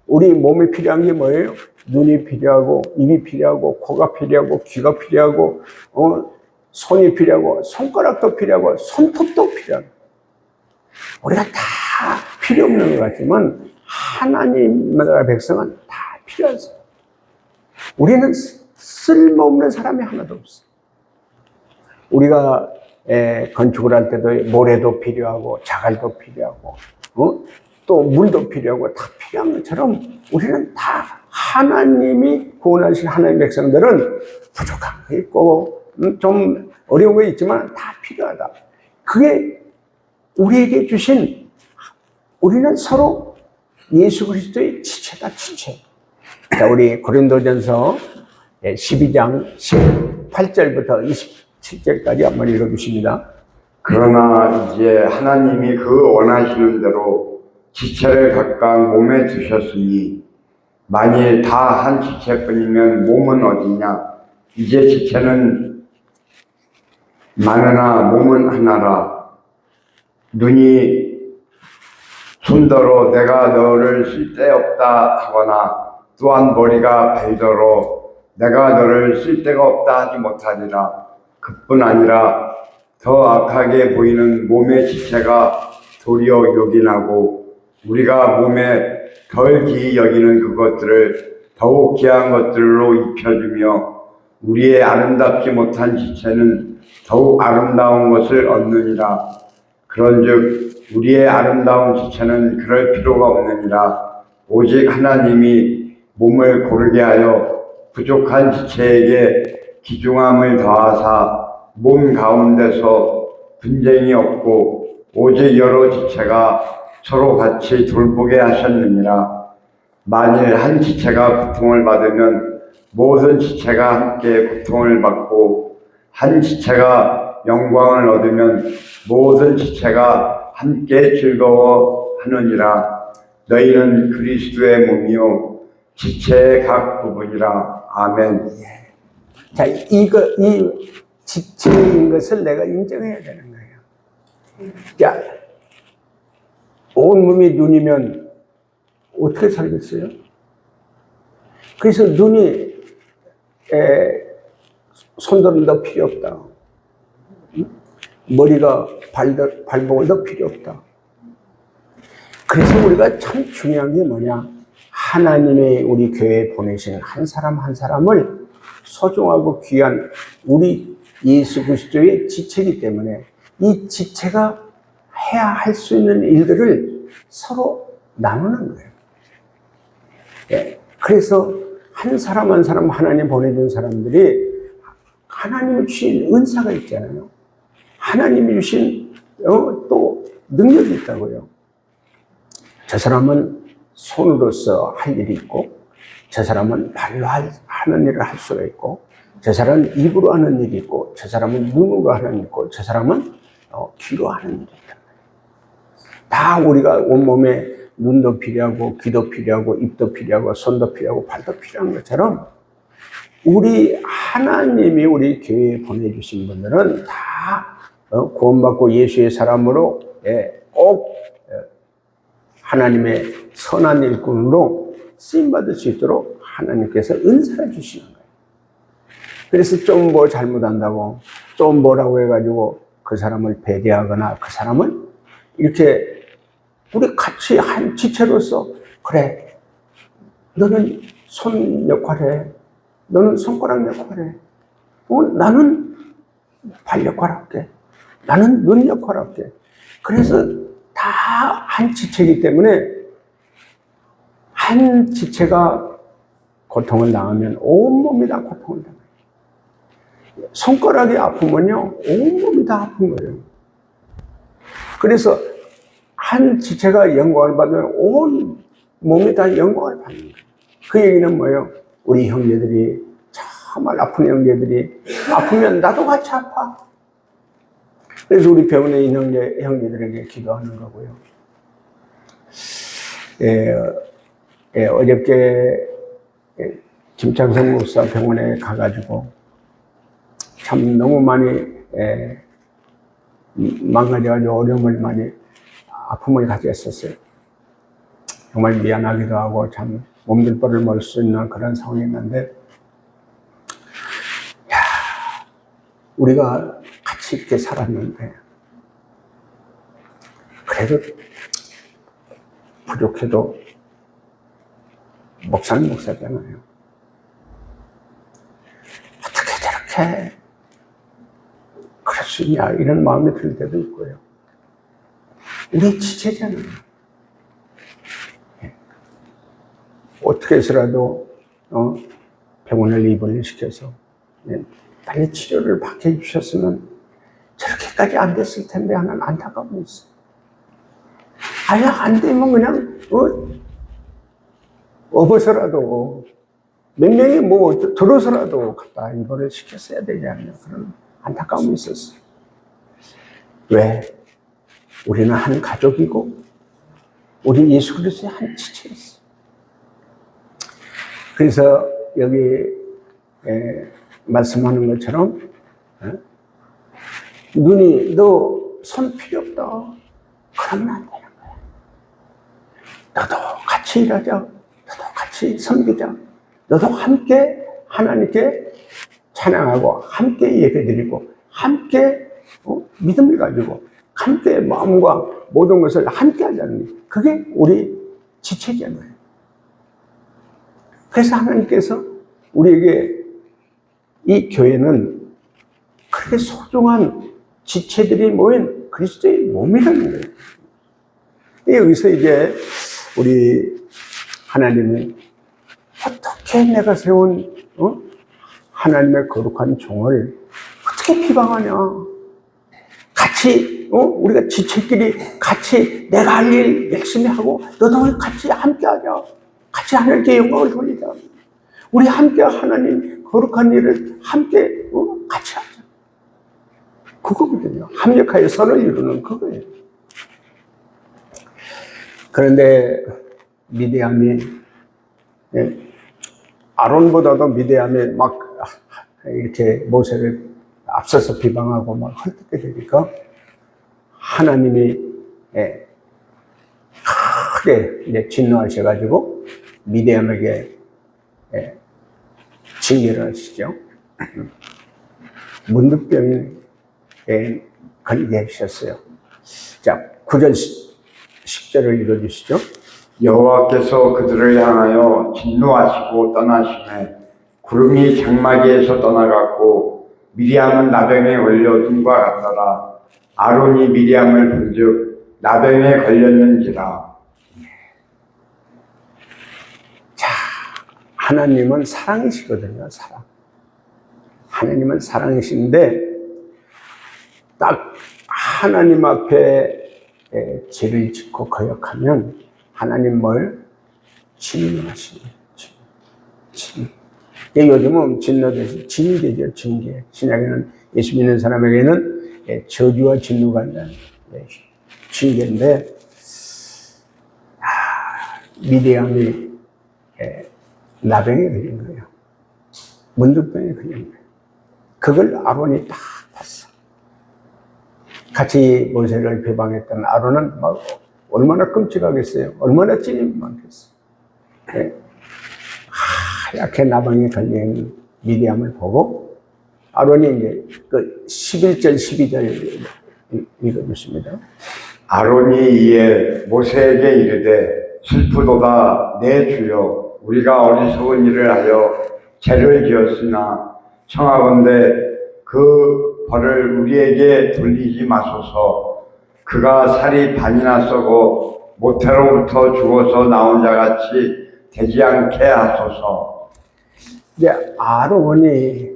우리 몸에 필요한 게 뭐예요? 눈이 필요하고 입이 필요하고 코가 필요하고 귀가 필요하고 손이 필요하고 손가락도 필요하고 손톱도 필요하고 우리가 다 필요 없는 것 같지만 하나님 나라 백성은 다 필요한 사람. 우리는 쓸모없는 사람이 하나도 없어. 우리가 건축을 할 때도 모래도 필요하고 자갈도 필요하고 또 물도 필요하고 다 필요한 것처럼 우리는 다 하나님이 구원하신 하나님의 백성들은 부족한 거 있고 좀 어려운 거 있지만 다 필요하다. 그게 우리에게 주신 우리는 서로 예수 그리스도의 지체다. 지체. 자, 우리 고린도전서 12장 18절부터 27절까지 한번 읽어주십니다. 그러나 이제 하나님이 그 원하시는 대로 지체를 각각 몸에 두셨으니 만일 다 한 지체뿐이면 몸은 어디냐? 이제 지체는 많으나 몸은 하나라. 눈이 손더러 내가 너를 쓸데없다 하거나 또한 머리가 발더러 내가 너를 쓸데가 없다 하지 못하리라. 그뿐 아니라 더 악하게 보이는 몸의 지체가 도리어 요긴하고 우리가 몸에 덜 기이 여기는 그것들을 더욱 귀한 것들로 입혀주며 우리의 아름답지 못한 지체는 더욱 아름다운 것을 얻느니라. 그런즉 우리의 아름다운 지체는 그럴 필요가 없느니라. 오직 하나님이 몸을 고르게 하여 부족한 지체에게 귀중함을 더하사 몸 가운데서 분쟁이 없고 오직 여러 지체가 서로 같이 돌보게 하셨느니라. 만일 한 지체가 고통을 받으면 모든 지체가 함께 고통을 받고 한 지체가 영광을 얻으면 모든 지체가 함께 즐거워하느니라. 너희는 그리스도의 몸이요 지체의 각 부분이라. 아멘. 자, 이 지체인 것을 내가 인정해야 되는 거예요. 자, 온몸이 눈이면 어떻게 살겠어요? 그래서 눈이 손들은도 필요 없다. 머리가 발목을도 필요 없다. 그래서 우리가 참 중요한 게 뭐냐? 하나님의 우리 교회에 보내신 한 사람 한 사람을 소중하고 귀한 우리 예수 그리스도의 지체이기 때문에 이 지체가 해야 할 수 있는 일들을 서로 나누는 거예요. 예, 그래서 한 사람 한 사람 하나님 보내준 사람들이 하나님이 주신 은사가 있잖아요. 하나님이 주신 또 능력이 있다고요. 저 사람은 손으로서 할 일이 있고 저 사람은 발로 하는 일을 할 수가 있고 저 사람은 입으로 하는 일이 있고 저 사람은 눈으로 하는 일이 있고 저 사람은 귀로 하는 일이 있다. 다 우리가 온몸에 눈도 필요하고 귀도 필요하고 입도 필요하고 손도 필요하고 발도 필요한 것처럼 우리 하나님이 우리 교회에 보내주신 분들은 다 구원받고 예수의 사람으로 꼭 하나님의 선한 일꾼으로 쓰임받을 수 있도록 하나님께서 은사를 주시는 거예요. 그래서 좀 뭐 잘못한다고, 좀 뭐라고 해가지고 그 사람을 배제하거나 그 사람을 이렇게 우리 같이 한 지체로서, 그래, 너는 손 역할해, 너는 손가락 역할해, 나는 발 역할할게, 나는 눈 역할할게. 그래서 다 한 지체이기 때문에 한 지체가 고통을 당하면 온몸이 다 고통을 당해요. 손가락이 아프면요, 온몸이 다 아픈 거예요. 그래서 한 지체가 영광을 받으면 온 몸이 다 영광을 받는 거예요. 그 얘기는 뭐예요? 우리 형제들이, 정말 아픈 형제들이 아프면 나도 같이 아파. 그래서 우리 병원에 있는 형제들에게 기도하는 거고요. 어저께 김창성 목사 병원에 가가지고 참 너무 많이 망가져가지고 어려움을 많이, 아픔을 가졌었어요. 정말 미안하기도 하고 참 몸둘바를 몰 수 있는 그런 상황이었는데, 우리가 같이 이렇게 살았는데 그래도 부족해도 목사는 목사잖아요. 어떻게 저렇게 그럴 수 있냐, 이런 마음이 들 때도 있고요. 우리 지체잖아요. 어떻게 해서라도 병원을 입원을 시켜서 빨리 치료를 받게 해주셨으면 저렇게까지 안 됐을 텐데 하는 안타까움이 있어요. 아예 안 되면 그냥 업어서라도 몇 명이 뭐 들어서라도 갖다 입원을 시켰어야 되지 않냐, 그런 안타까움이 있었어요. 왜? 우리는 한 가족이고 우리 예수 그리스도의 한 지체였어요. 그래서 여기 말씀하는 것처럼, 눈이 너 손 필요 없다 그러면 안 되는 거야. 너도 같이 일하자, 너도 같이 섬기자, 너도 함께 하나님께 찬양하고 함께 예배드리고 함께 믿음을 가지고 함께 마음과 모든 것을 함께 하자는, 그게 우리 지체잖아요. 그래서 하나님께서 우리에게 이 교회는 그렇게 소중한 지체들이 모인 그리스도의 몸이라는 거예요. 여기서 이제 우리 하나님이 어떻게 내가 세운 하나님의 거룩한 종을 어떻게 비방하냐. 같이 우리가 지체끼리 같이 내가 할 일 열심히 하고 너도 같이 함께 하자. 같이 하나님께 영광을 돌리자. 우리 함께 하나님 거룩한 일을 함께 같이 하자. 그거거든요. 합력하여 선을 이루는 그거예요. 그런데 미디암이, 아론보다도 미디암이 막 이렇게 모세를 앞서서 비방하고 막 헐뜯게 되니까 하나님이 크게 이제 진노하셔가지고 미디암에게 징계를 하시죠. 문득병에 걸리게 하셨어요. 자, 9절 10절을 읽어주시죠. 여호와께서 그들을 향하여 진노하시고 떠나시매 구름이 장막에서 떠나갔고 미리암은 나병에 걸려 눈과 같더라. 아론이 미리암을 본즉 나병에 걸렸는지라. 자, 하나님은 사랑이시거든요. 사랑. 하나님은 사랑이신데 딱 하나님 앞에 죄를 짓고 거역하면 하나님 뭘? 진노하시네요. 요즘은 진노 대신 징계죠. 징계. 신약에는 예수 믿는 사람에게는 저주와 진노가 있는 징계인데, 미디암이 나병에 걸린 거예요. 문득병에 걸린 거예요. 그걸 아론이 딱 봤어. 같이 모세를 비방했던 아론은 막 얼마나 끔찍하겠어요. 얼마나 찔림이 많겠어요. 하얗게 나방에 걸린 미디암을 보고 아론이 이제 그 11절, 12절 읽어주십니다. 아론이 이에 모세에게 이르되 슬프도다 내 주여 우리가 어리석은 일을 하여 죄를 지었으나 청하건대 그 벌을 우리에게 돌리지 마소서. 그가 살이 반이나 썩어 모태로부터 죽어서 나온 자같이 되지 않게 하소서. 이제 아론이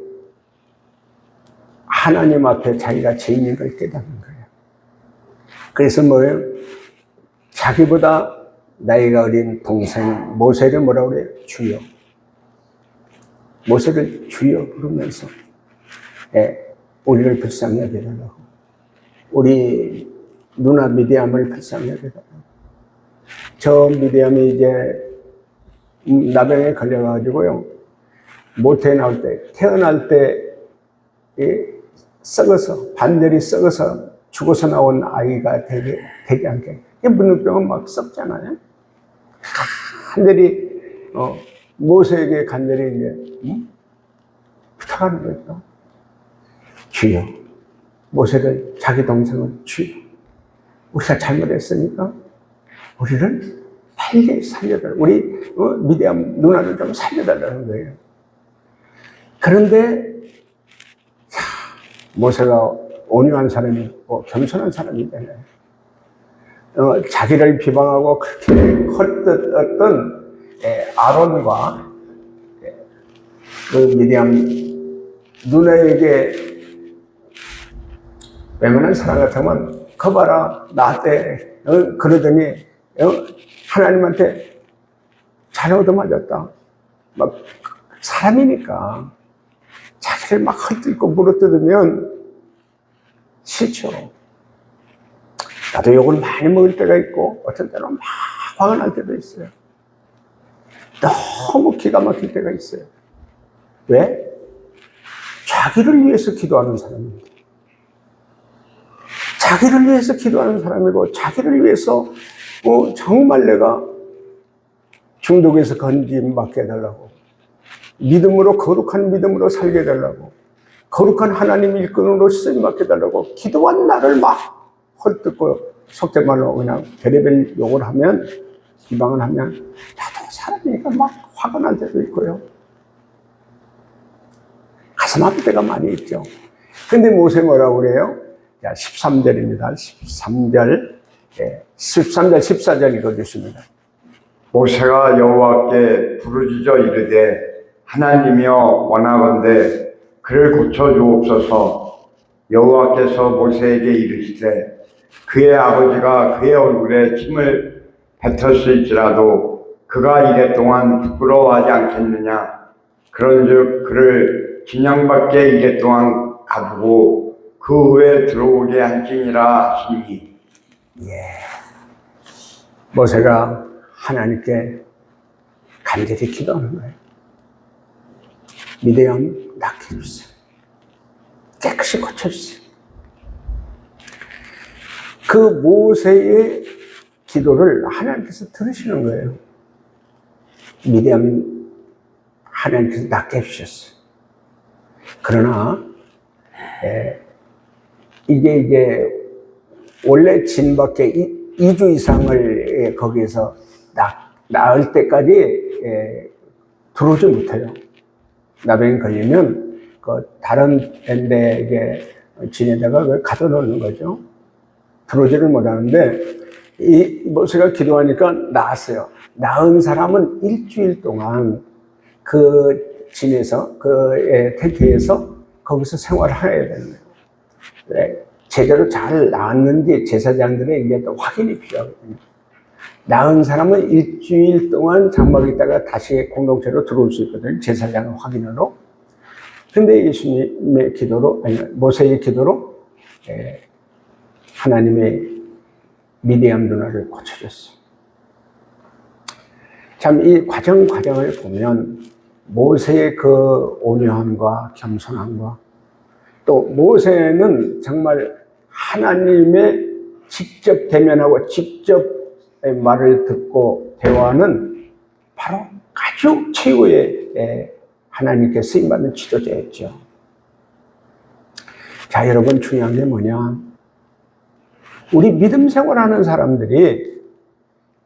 하나님 앞에 자기가 죄인인 걸 깨닫는 거예요. 그래서 뭐예요? 자기보다 나이가 어린 동생 모세를 뭐라고 그래요? 주여. 모세를 주여 부르면서 우리를 불쌍히 여겨달라고. 우리 누나 미디암을 불쌍히 여겨달라고. 저 미디암이 이제 나병에 걸려가지고요. 모태에 나올 때, 태어날 때 썩어서, 반절이 썩어서 죽어서 나온 아이가 되지 않게. 문둥병은 막 썩잖아요. 간절히, 모세에게 간절히 이제, 부탁하는 거죠. 주여. 모세를, 자기 동생을 주여. 우리가 잘못했으니까 우리를 빨리 살려달라. 우리 미디암 누나를 좀 살려달라는 거예요. 그런데 모세가 온유한 사람이고 겸손한 사람이잖아요. 자기를 비방하고 그렇게 헐뜯었던 아론과 그 미디암 누나에게 웬만한 사람 같으면 거봐라 나한테 그러더니 하나님한테 잘 얻어맞았다. 막 사람이니까 자기를 막 헐뜯고 물어뜯으면 싫죠. 나도 욕을 많이 먹을 때가 있고 어떤 때는 막 화가 날 때도 있어요. 너무 기가 막힐 때가 있어요. 왜? 자기를 위해서 기도하는 사람입니다. 자기를 위해서 기도하는 사람이고 자기를 위해서 정말 내가 중독에서 건짐 받게 해달라고, 믿음으로 거룩한 믿음으로 살게 해달라고, 거룩한 하나님 일꾼으로 쓰임 받게 해달라고 기도한 나를 막 헐뜯고 속된 말로 그냥 별의별 욕을 하면, 비방을 하면 나도 사람이니까 막 화가 날 때도 있고요. 가슴 아플 때가 많이 있죠. 근데 모세 뭐라고 그래요? 자, 13절입니다. 13절, 13절, 14절 읽어주십니다. 모세가 여호와께 부르짖어 이르되 하나님이여 원하건대 그를 고쳐주옵소서. 여호와께서 모세에게 이르시되 그의 아버지가 그의 얼굴에 침을 뱉었을지라도 그가 이랫동안 부끄러워하지 않겠느냐. 그런즉 그를 진영밖에 이랫동안 가두고 그 후에 들어오게 할지니라 하시니. 모세가 하나님께 간절히 기도하는 거예요. 미디암 낫게 해주세요. 깨끗이 고쳐주세요. 그 모세의 기도를 하나님께서 들으시는 거예요. 미디암이 하나님께서 낫게 해주셨어요. 그러나 이게 원래 진밖에 2주 이상을 거기에서 나을 때까지 들어오지 못해요. 나병이 걸리면 다른 데에 진에다가 가둬놓는 거죠. 들어오지를 못하는데 이 모세가 기도하니까 나았어요. 나은 사람은 일주일 동안 그 진에서 그 텐트에서 거기서 생활을 해야 되는 거예요. 제대로 잘 나았는지 제사장들의 이게 또 확인이 필요하거든요. 나은 사람은 일주일 동안 장막에 있다가 다시 공동체로 들어올 수 있거든요. 제사장 확인으로. 근데 예수님의 기도로, 아니, 모세의 기도로 하나님의 미디암 누나를 고쳐줬어요. 참 이 과정을 보면 모세의 그 온유함과 겸손함과 또 모세는 정말 하나님의 직접 대면하고 직접 말을 듣고 대화는 바로 아주 최고의 하나님께 쓰임받는 지도자였죠. 자, 여러분, 중요한 게 뭐냐? 우리 믿음 생활하는 사람들이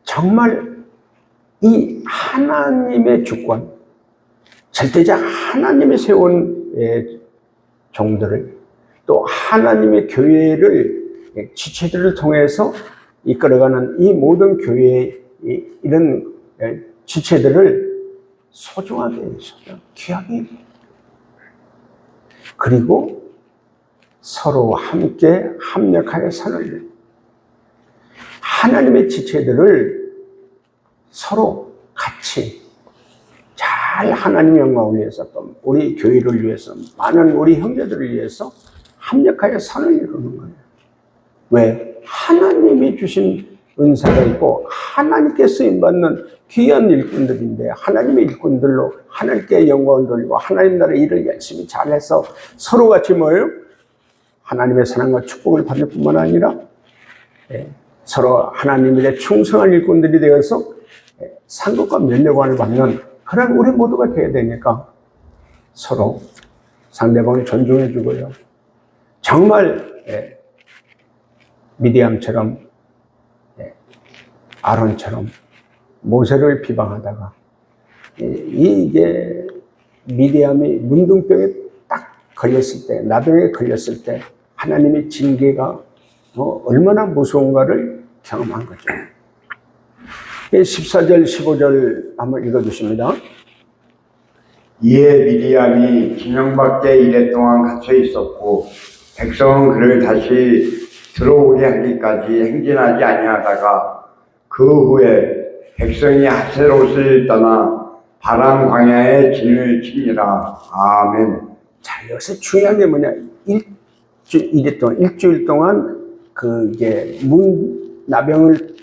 정말 이 하나님의 주권, 절대자 하나님이 세운 종들을, 또 하나님의 교회를, 지체들을 통해서 이끌어가는 이 모든 교회의 이런 지체들을 소중하게, 귀하게, 그리고 서로 함께 합력하여 사는 하나님의 지체들을 서로 같이 잘 하나님의 영광을 위해서, 또 우리 교회를 위해서, 많은 우리 형제들을 위해서 합력하여 선을 이루는 거예요. 왜? 하나님이 주신 은사가 있고 하나님께 쓰임받는 귀한 일꾼들인데, 하나님의 일꾼들로 하나님께 영광을 돌리고 하나님 나라의 일을 열심히 잘해서 서로 같이 뭐예요? 하나님의 사랑과 축복을 받을 뿐만 아니라 서로 하나님의 충성한 일꾼들이 되어서 상급과 면례관을 받는 그런 우리 모두가 되어야 되니까 서로 상대방을 존중해 주고요. 정말 미디암처럼, 아론처럼 모세를 비방하다가 이게 미디암이 문둥병에 딱 걸렸을 때, 나병에 걸렸을 때 하나님의 징계가 얼마나 무서운가를 경험한 거죠. 14절, 15절 한번 읽어주십니다. 이에 미디암이 진영 밖에 이랫동안 갇혀 있었고 백성은 그를 다시 들어오게 하기까지 행진하지 아니하다가 그 후에 백성이 하세롯을 떠나 바람 광야에 진을 치니라. 아멘. 자, 여기서 중요한 게 뭐냐? 일주일 동안 이게 나병을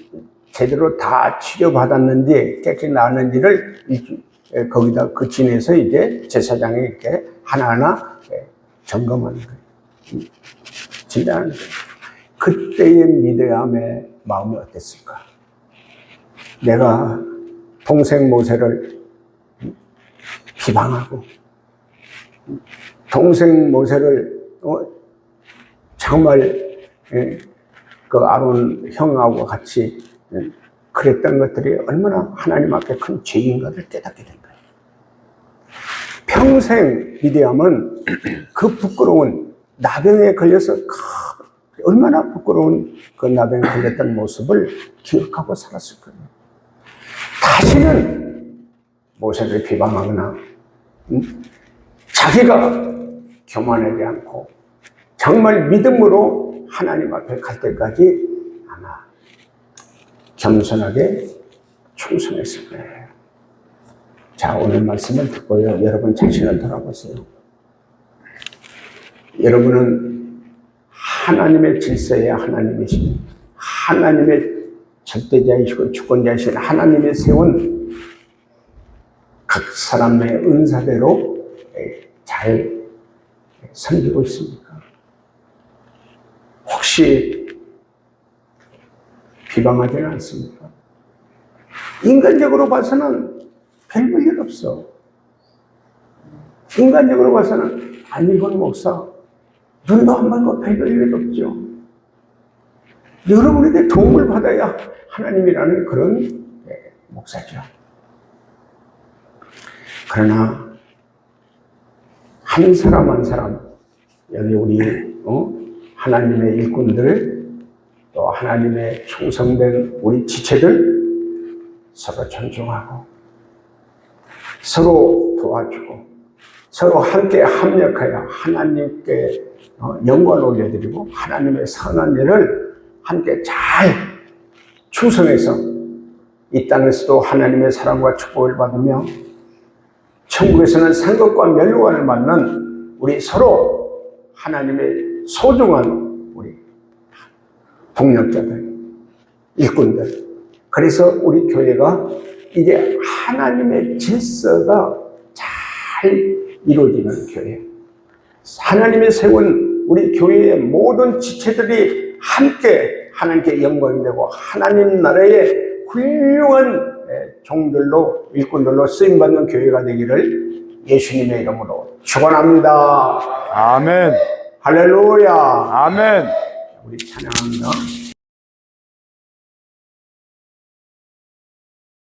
제대로 다 치료받았는지 깨끗이 나았는지를 거기다 그 진에서 이제 제사장이 이렇게 하나하나 점검하는 거예요. 진단하는 거예요. 그때의 미디암의 마음이 어땠을까? 내가 동생 모세를 비방하고 동생 모세를 정말 그 아론 형하고 같이 그랬던 것들이 얼마나 하나님 앞에 큰 죄인가를 깨닫게 된 거예요. 평생 미디암은 그 부끄러운 나병에 걸려서 얼마나 부끄러운 그 나병에 걸렸던 모습을 기억하고 살았을 거예요. 다시는 모세를 비방하거나 자기가 교만하지 않고 정말 믿음으로 하나님 앞에 갈 때까지 아마 겸손하게 충성했을 거예요. 자, 오늘 말씀을 듣고요, 여러분 자신을 돌아보세요. 여러분은 하나님의 질서의 하나님이시고 하나님의 절대자이시고 주권자이신 하나님의 세운 각 사람의 은사대로 잘 섬기고 있습니까? 혹시 비방하지는 않습니까? 인간적으로 봐서는 별 볼 일 없어. 인간적으로 봐서는 이건 목사 눈도 안 감고 별 볼 일 없죠. 여러분에게 도움을 받아야 하나님이라는 그런 목사죠. 그러나 한 사람 한 사람, 여기 우리 하나님의 일꾼들, 또 하나님의 충성된 우리 지체들 서로 존중하고 서로 도와주고 서로 함께 합력하여 하나님께 영광을 올려드리고 하나님의 선한 일을 함께 잘 충성해서 이 땅에서도 하나님의 사랑과 축복을 받으며 천국에서는 상급과 멸류관을 받는 우리 서로 하나님의 소중한 우리 동력자들, 일꾼들. 그래서 우리 교회가 이제 하나님의 질서가 잘 이루어지는 교회. 하나님의 세운 우리 교회의 모든 지체들이 함께 하나님께 영광이 되고 하나님 나라의 훌륭한 종들로 일꾼들로 쓰임받는 교회가 되기를 예수님의 이름으로 축원합니다. 아멘. 할렐루야. 아멘. 우리 찬양합니다.